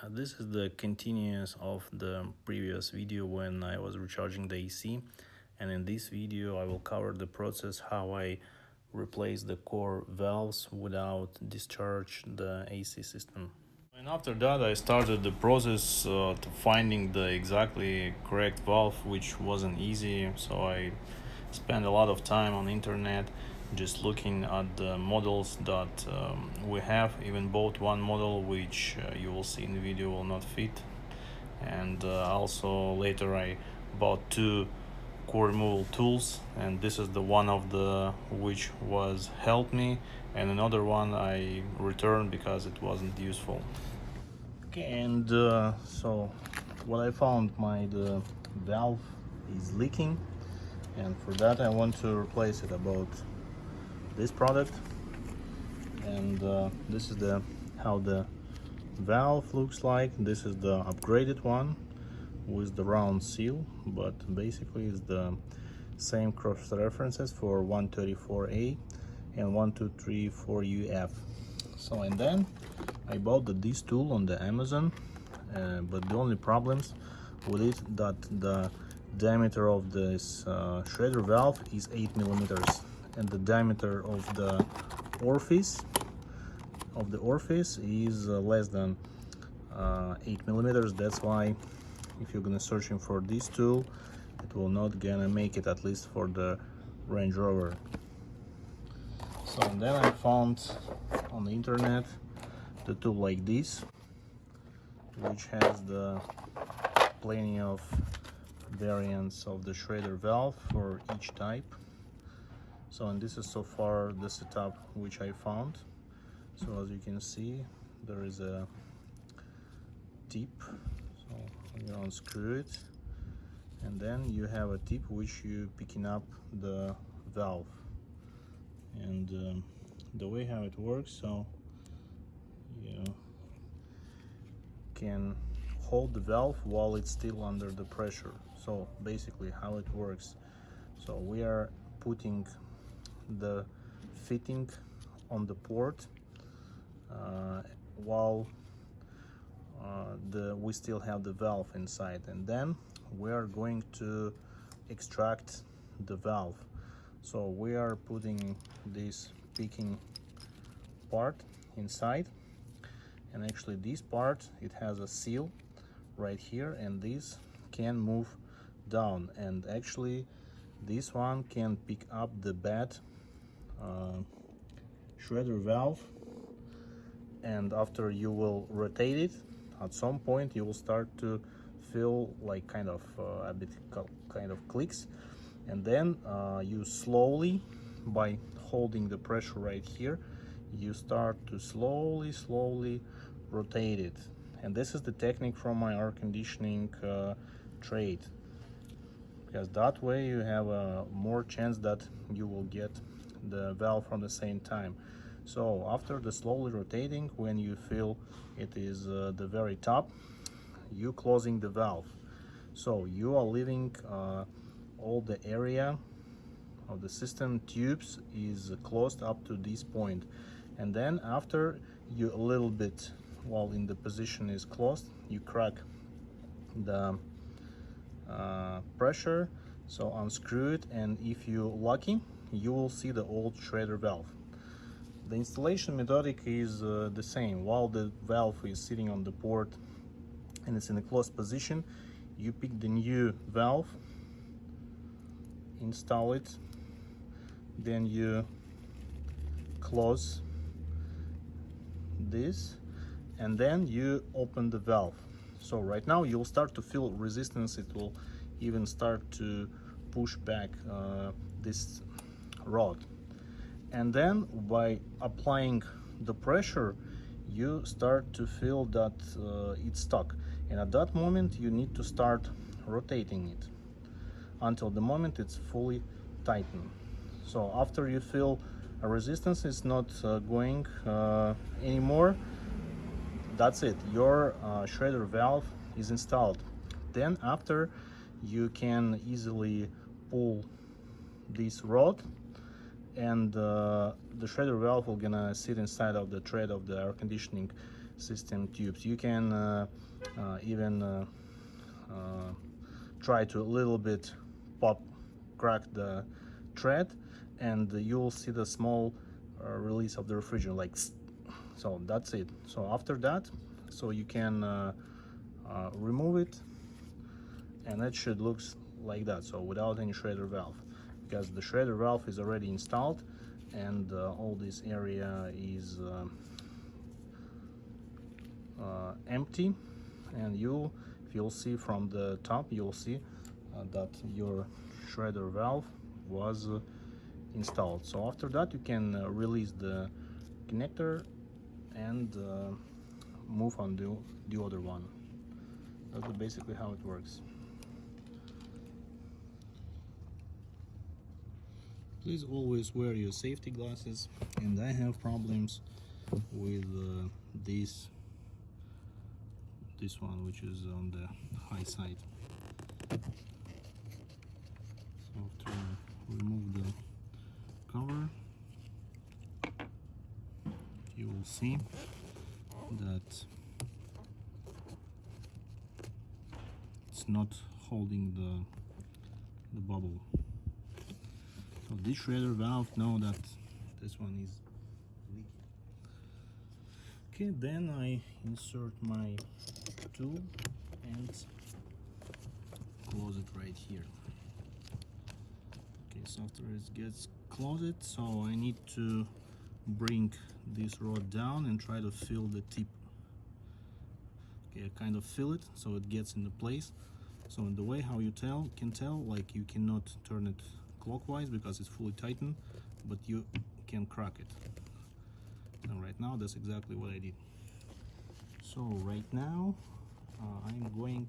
This is the continuous of the previous video when I was recharging the AC, and in this video I will cover the process how I replace the core valves without discharge the AC system. And after that I started the process to finding the exactly correct valve, which wasn't easy, so I spent a lot of time on internet just looking at the models that we have. Even bought one model which you will see in the video will not fit, and also later I bought two core removal tools, and this is the one of the which was helped me, and another one I returned because it wasn't useful. Okay, and so what I found, the valve is leaking, and for that I want to replace it about this product. And this is how the valve looks like. This is the upgraded one with the round seal, but basically it's the same cross references for 134A and 1234UF. So, and then I bought this tool on the Amazon, but the only problems with it that the diameter of this shredder valve is 8 millimeters, and the diameter of the orifice is less than 8 millimeters. That's why if you're gonna searching for this tool, it will not gonna make it, at least for the Range Rover. So, and then I found on the internet the tool like this, which has the plenty of variants of the shredder valve for each type. So, and this is so far the setup which I found. So as you can see, there is a tip, so you unscrew it, and then you have a tip which you picking up the valve. And the way how it works, so you can hold the valve while it's still under the pressure. So basically how it works, so we are putting the fitting on the port while we still have the valve inside, and then we are going to extract the valve. So we are putting this picking part inside, and actually this part, it has a seal right here, and this can move down, and actually this one can pick up the bad shredder valve, and after you will rotate it, at some point you will start to feel like kind of a bit kind of clicks, and then you slowly, by holding the pressure right here, you start to slowly rotate it. And this is the technique from my air conditioning trade, because that way you have a more chance that you will get the valve from the same time. So after the slowly rotating, when you feel it is the very top, you closing the valve. So you are leaving all the area of the system tubes is closed up to this point, and then after you a little bit while in the position is closed, you crack the pressure, so unscrew it, and if you're lucky, you will see the old shredder valve. The installation methodic is the same. While the valve is sitting on the port and it's in a closed position, you pick the new valve, install it, then you close this, and then you open the valve. So right now you'll start to feel resistance. It will even start to push back this rod, and then by applying the pressure you start to feel that it's stuck, and at that moment you need to start rotating it until the moment it's fully tightened. So after you feel a resistance is not going anymore, that's it, your shredder valve is installed. Then after, you can easily pull this rod, and the shredder valve will gonna sit inside of the thread of the air conditioning system tubes. You can even try to a little bit crack the thread, and you'll see the small release of the refrigerant, like so. That's it. So after that, so you can remove it, and it should look like that, so without any shredder valve, because the shredder valve is already installed, and all this area is empty. And if you'll see from the top, you'll see that your shredder valve was installed. So after that, you can release the connector and move on the other one. That's basically how it works. Please always wear your safety glasses, and I have problems with this one, which is on the high side. So to remove the cover, you will see that it's not holding the bubble. So this shredder valve, know that this one is leaky. Okay, then I insert my tool and close it right here. Okay, so after it gets closed, so I need to bring this rod down and try to fill the tip. Okay, I kind of fill it so it gets into place. So in the way how you can tell, like, you cannot turn it clockwise because it's fully tightened, but you can crack it. And right now that's exactly what I did. So right now I'm going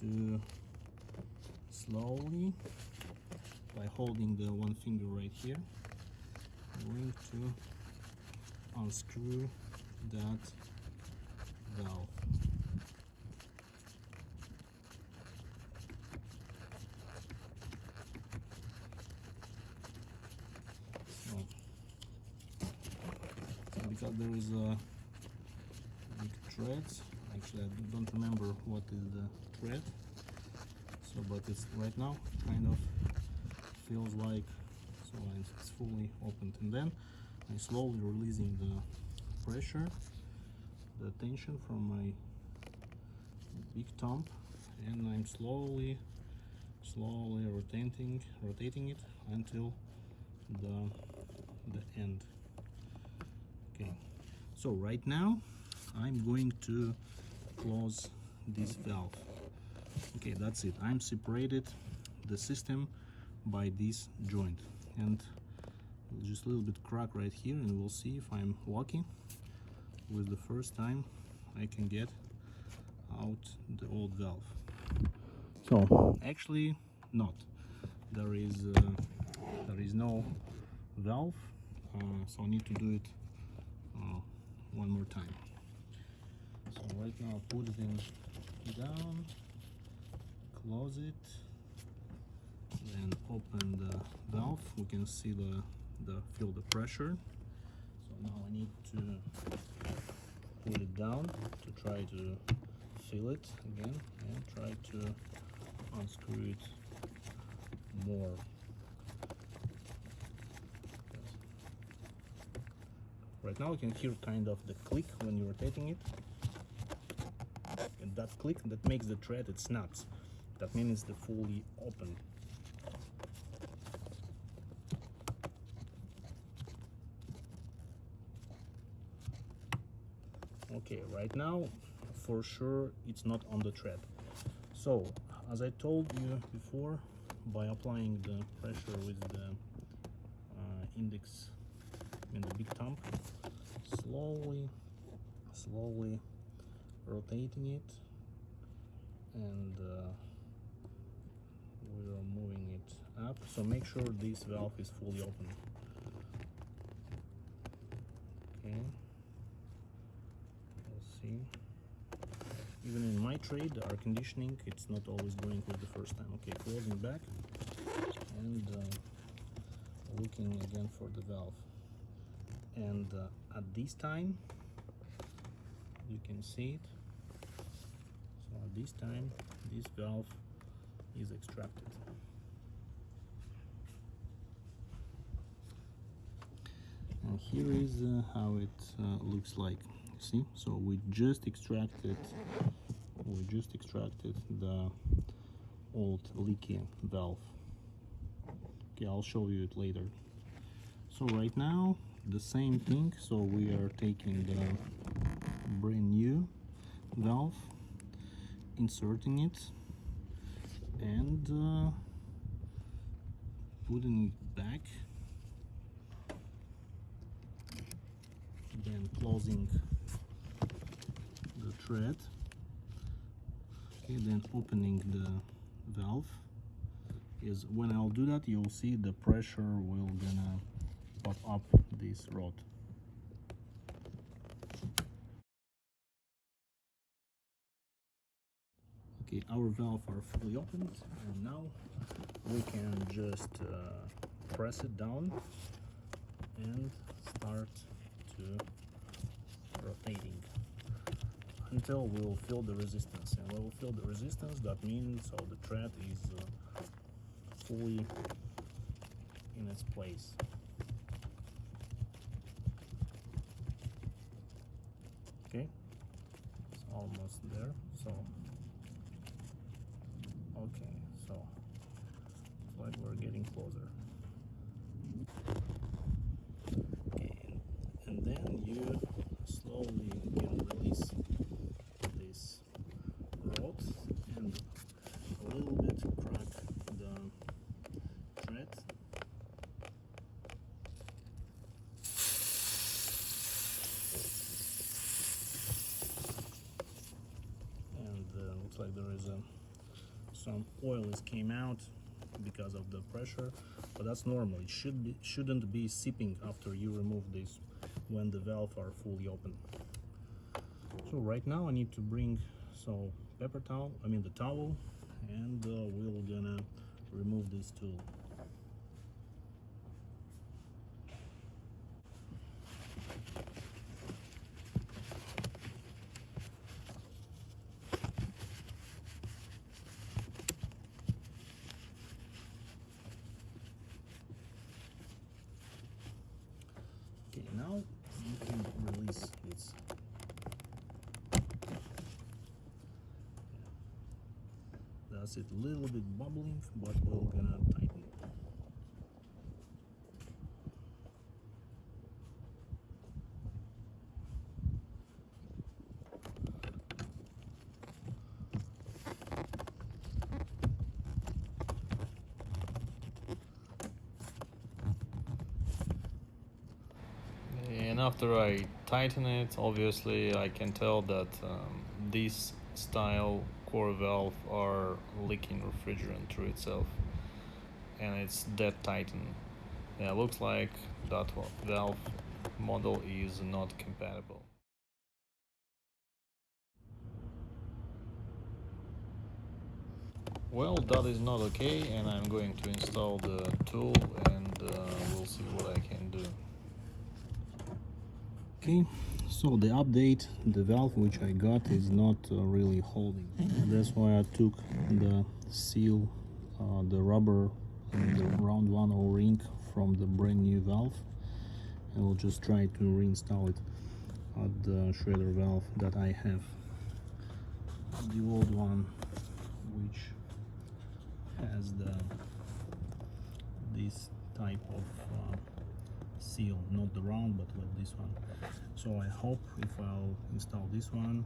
to slowly, by holding the one finger right here, I'm going to unscrew that valve. So because there is a big thread, actually I don't remember what is the thread, so but it's right now kind of feels like, so it's fully opened, and then I'm slowly releasing the pressure, the tension from my big thumb, and I'm slowly rotating it until the end. Okay, so right now I'm going to close this valve. Okay, that's it. I'm separated the system by this joint, and just a little bit crack right here, and we'll see if I'm lucky with the first time I can get out the old valve. So actually not, there is no valve, so I need to do it one more time. So right now I'll put it in down, close it, then open the valve. We can see feel the pressure. So now I need to put it down to try to fill it again, and try to unscrew it more. Right now you can hear kind of the click when you're rotating it, and that click that makes the thread, it snaps. That means it's fully open. Okay, right now for sure it's not on the thread. So as I told you before, by applying the pressure with the index and the big thumb, slowly rotating it, and we are moving it up. So make sure this valve is fully open. Okay, let's see. Even in my trade, the air conditioning, it's not always going with the first time. Okay, closing back and looking again for the valve. And at this time, you can see it. So at this time this valve is extracted. And here is how it looks like. See, so we just extracted the old leaky valve. Okay, I'll show you it later. So right now the same thing, so we are taking the brand new valve, inserting it and putting it back, then closing the thread, okay, then opening the valve. Is when I'll do that, you'll see the pressure will gonna pop up this rod. Okay, our valves are fully opened, and now we can just press it down and start to rotating until we'll feel the resistance. And when we'll feel the resistance, that means so the thread is fully in its place. Okay, it's almost there. So okay, so it's like we're getting closer. Okay, and then you slowly can release this rod and a little bit crack the thread. And looks like there is some oil came out because of the pressure, but that's normal. It shouldn't be seeping after you remove this when the valves are fully open. So right now I need to bring the towel, and we're gonna remove this tool. Okay, now you can release this. That's it, a little bit bubbling, but we're gonna tighten it. And after I tighten it, obviously I can tell that this style core valve are leaking refrigerant through itself, and it's dead tightened. Yeah, it looks like that valve model is not compatible. Well, that is not okay, and I'm going to install the tool, and we'll see what I can do. Okay, so the update, the valve which I got is not really holding. That's why I took the seal, the rubber, the round one O-ring from the brand new valve, and we'll just try to reinstall it at the shredder valve that I have. The old one, which has this type of seal, not the round, but like this one. So I hope if I'll install this one,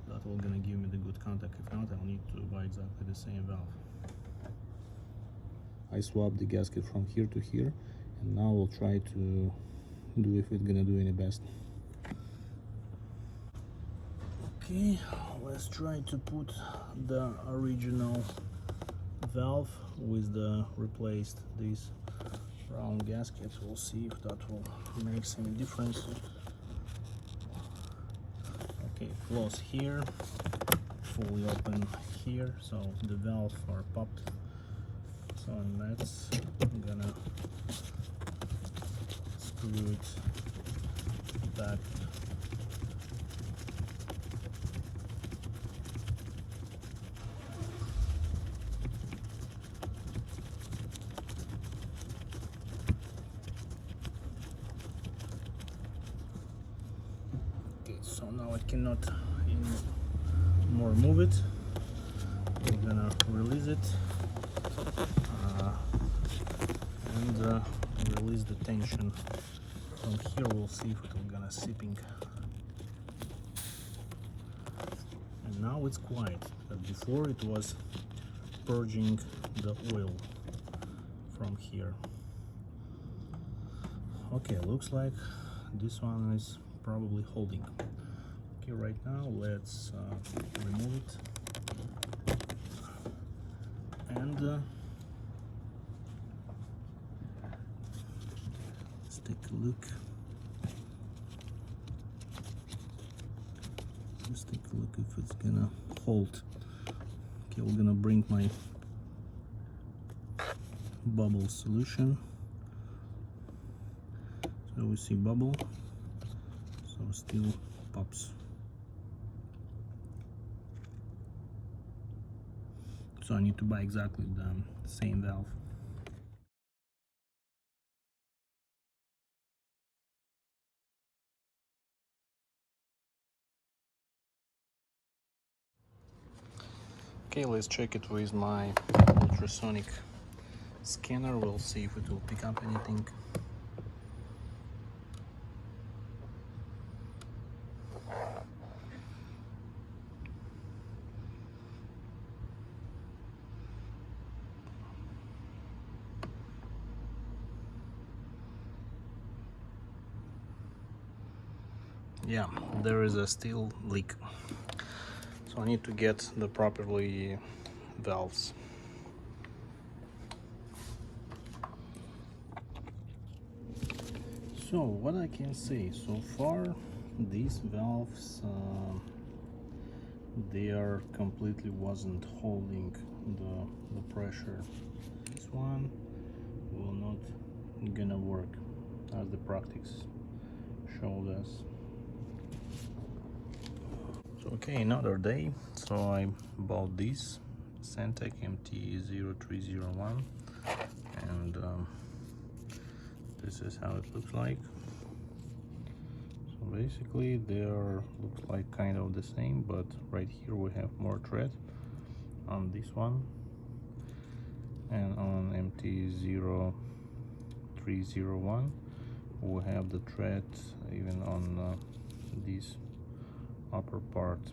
that will gonna give me the good contact. If not, I'll need to buy exactly the same valve. I swapped the gasket from here to here, and now we'll try to do if it's gonna do any best. Okay, let's try to put the original valve with the replaced this round gasket. We'll see if that will make any difference. Okay, close here, fully open here, so the valves are popped. So let's gonna screw it back So now I cannot more move it. I'm gonna release it and release the tension from here. We'll see if it will gonna sipping. And now it's quiet, but before it was purging the oil from here. Okay, looks like this one is probably holding. Okay, right now let's remove it and let's take a look. Let's take a look if it's gonna hold. Okay, we're gonna bring my bubble solution. So we see bubble, so still pops. So I need to buy exactly the same valve. Okay, let's check it with my ultrasonic scanner. We'll see if it will pick up anything. Yeah, there is a still leak. So I need to get the properly valves. So what I can say so far, these valves they are completely wasn't holding the pressure. This one will not gonna work as the practice showed us. So okay, another day. So I bought this Centec MT0301 and this is how it looks like. So basically they are looks like kind of the same, but right here we have more tread on this one, and on MT0301 we have the tread even on this upper part.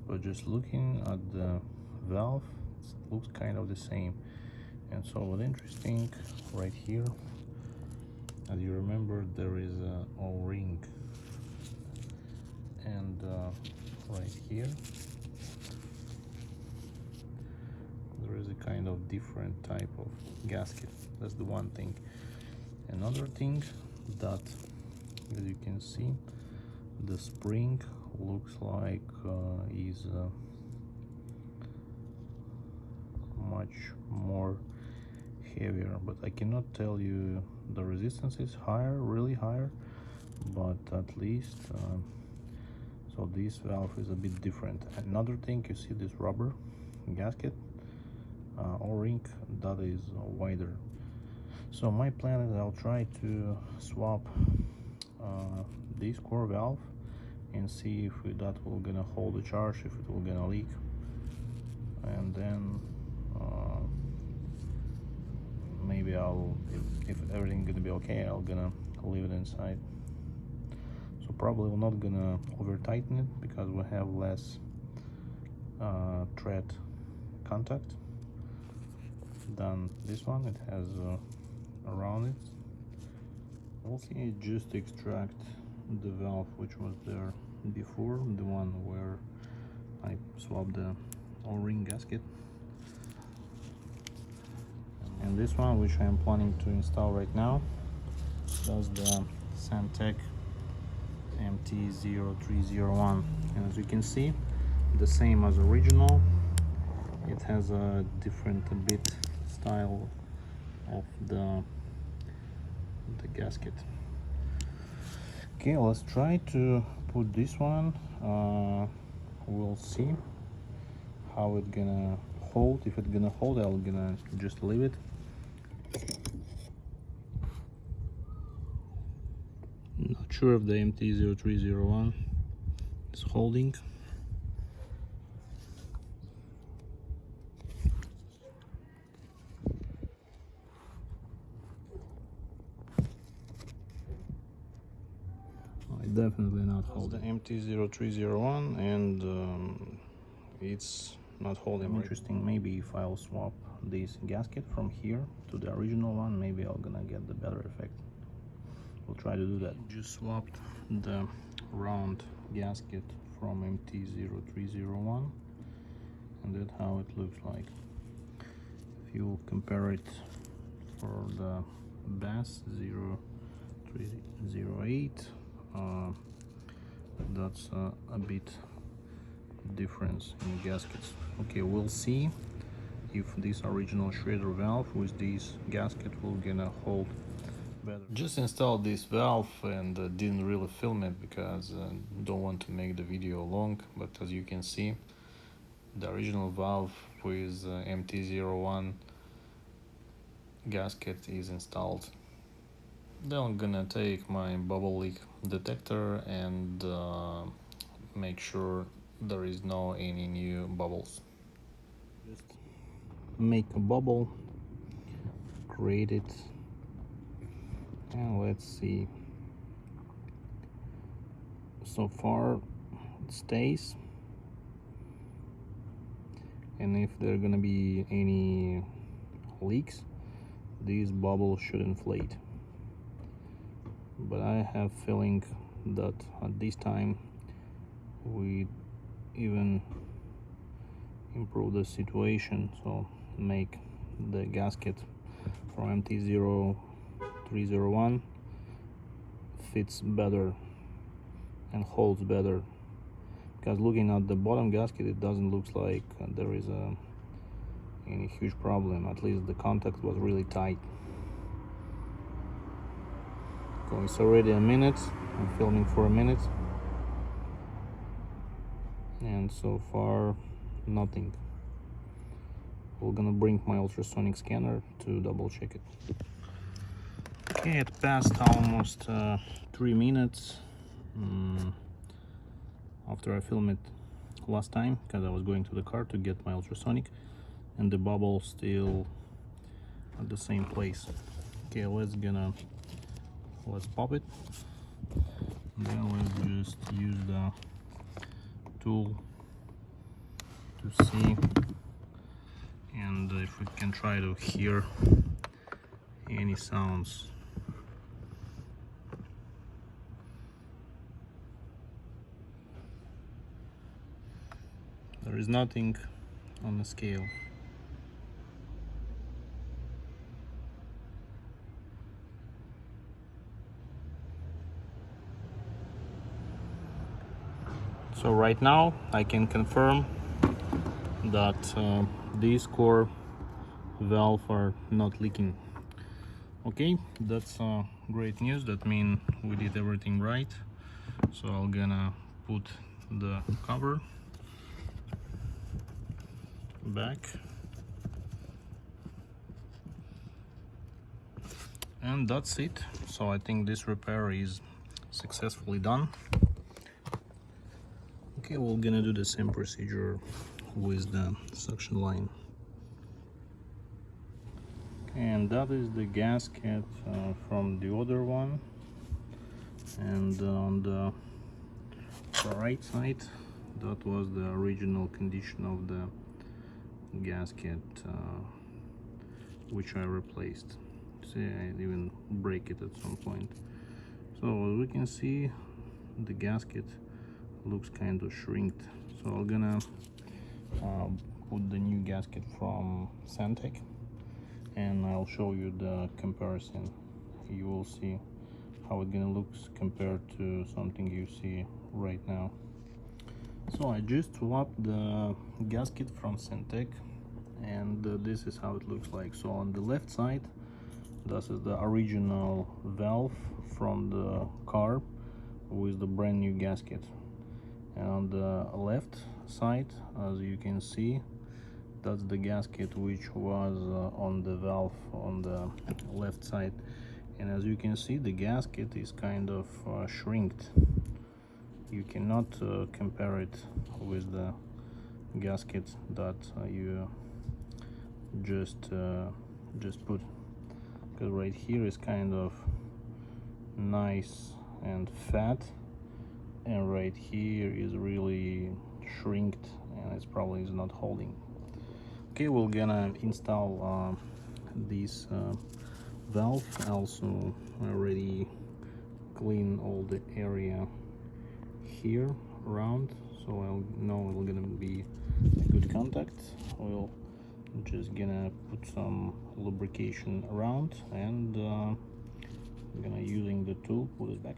But just looking at the valve, it looks kind of the same. And so what's interesting right here, as you remember, there is a O-ring, and right here there is a kind of different type of gasket. That's the one thing. Another thing that, as you can see, the spring looks like is much more heavier, but I cannot tell you the resistance is higher, really higher, but at least so this valve is a bit different. Another thing, you see this rubber gasket O-ring that is wider. So my plan is I'll try to swap this core valve and see if that will gonna hold the charge, if it will gonna leak, and then maybe I'll, if everything gonna be okay, I'll gonna leave it inside. So probably we're not gonna over tighten it because we have less thread contact than this one. It has around it. We'll see, just extract the valve which was there before, the one where I swapped the O-ring gasket, and this one which I am planning to install right now, that's the Centec MT0301, and as you can see, the same as original. It has a different bit style of the gasket. Okay, let's try to put this one. We'll see how it gonna hold. If it's gonna hold, I'm gonna just leave it. Not sure of the MT0301 It's holding. Definitely not holding. The Pt.2 and it's not holding. Interesting. Maybe if I'll swap this gasket from here to the original one, maybe I'm gonna get the better effect. We'll try to do that. Just swapped the round gasket from Pt.2, and that's how it looks like. If you compare it for the Bass 0308, that's a bit difference in gaskets. Okay, we'll see if this original shredder valve with this gasket will gonna hold better. Just installed this valve and didn't really film it because don't want to make the video long, but as you can see, the original valve with Mt01 gasket is installed. Then I'm gonna take my bubble leak detector and make sure there is no any new bubbles. Just make a bubble, create it, and let's see. So far it stays, and if there are gonna be any leaks, these bubbles should inflate. But I have feeling that at this time we even improve the situation, so make the gasket from Mt0301 fits better and holds better, because looking at the bottom gasket, it doesn't look like there is any huge problem. At least the contact was really tight. Okay, it's already a minute. I'm filming for a minute, and so far nothing. We're gonna bring my ultrasonic scanner to double check it. Okay, it passed almost 3 minutes after I filmed it last time, because I was going to the car to get my ultrasonic, and the bubble still at the same place. Okay, let's pop it. Then let's just use the tool to see, and if we can try to hear any sounds. There is nothing on the scale. So right now I can confirm that these core valves are not leaking. Okay, that's great news. That means we did everything right. So I'm gonna put the cover back, and that's it. So I think this repair is successfully done. Okay, we're gonna do the same procedure with the suction line. And that is the gasket from the other one, and on the right side, that was the original condition of the gasket, which I replaced. See, I even break it at some point. So as we can see, the gasket looks kind of shrinked. So I'm gonna put the new gasket from Santec, and I'll show you the comparison. You will see how it gonna look compared to something you see right now. So I just swapped the gasket from Santec, and this is how it looks like. So on the left side, this is the original valve from the car with the brand new gasket, and on the left side, as you can see, that's the gasket which was on the valve on the left side. And as you can see, the gasket is kind of shrinked. You cannot compare it with the gasket that you just put, because right here is kind of nice and fat, and right here is really shrinked and it's probably is not holding. Okay, we're gonna install this valve. Also already clean all the area here around, so I'll know it's gonna be a good contact. We'll just gonna put some lubrication around, and I'm gonna using the tool put it back.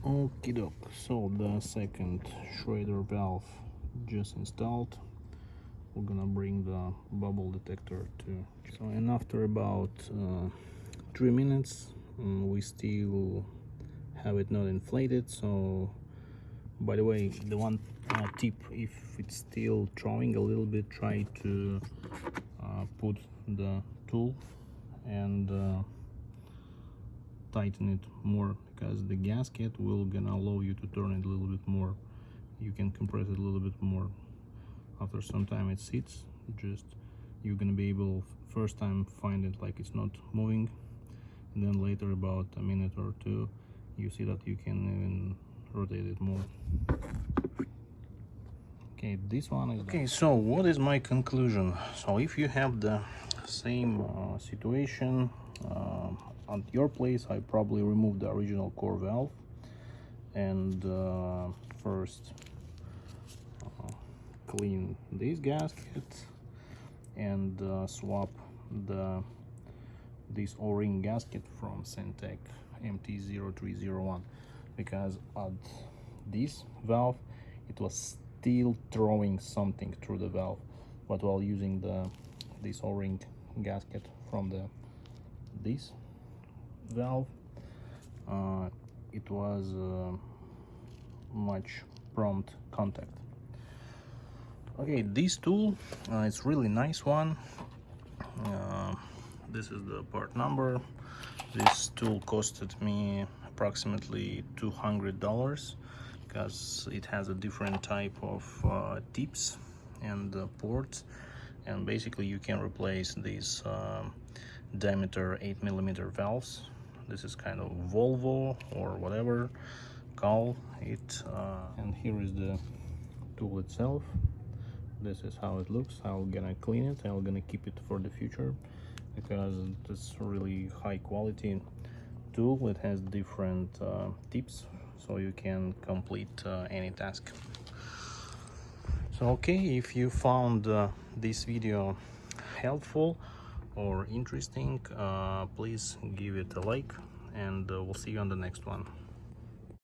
Okie doke, so the second Schrader valve just installed. We're gonna bring the bubble detector to, so, and after about 3 minutes we still have it not inflated. So by the way, the one tip, if it's still drawing a little bit, try to put the tool and tighten it more, because the gasket will gonna allow you to turn it a little bit more. You can compress it a little bit more. After some time it sits, just you're gonna be able first time find it like it's not moving, and then later about a minute or two you see that you can even rotate it more. Okay, this one is okay. So what is my conclusion? So if you have the same situation at your place, I probably remove the original core valve and first clean this gasket and swap this O-ring gasket from Syntec Mt.2, because at this valve it was still throwing something through the valve, but while using this O-ring gasket from this valve, it was much prompt contact. Okay, this tool, it's really nice one. This is the part number. This tool costed me approximately $200, because it has a different type of tips and ports, and basically you can replace these diameter 8mm valves. This is kind of Volvo or whatever call it, and here is the tool itself. This is how it looks. I'm gonna clean it. I'm gonna keep it for the future, because it's really high quality tool. It has different tips, so you can complete any task. So okay, if you found this video helpful or interesting, please give it a like, and we'll see you on the next one.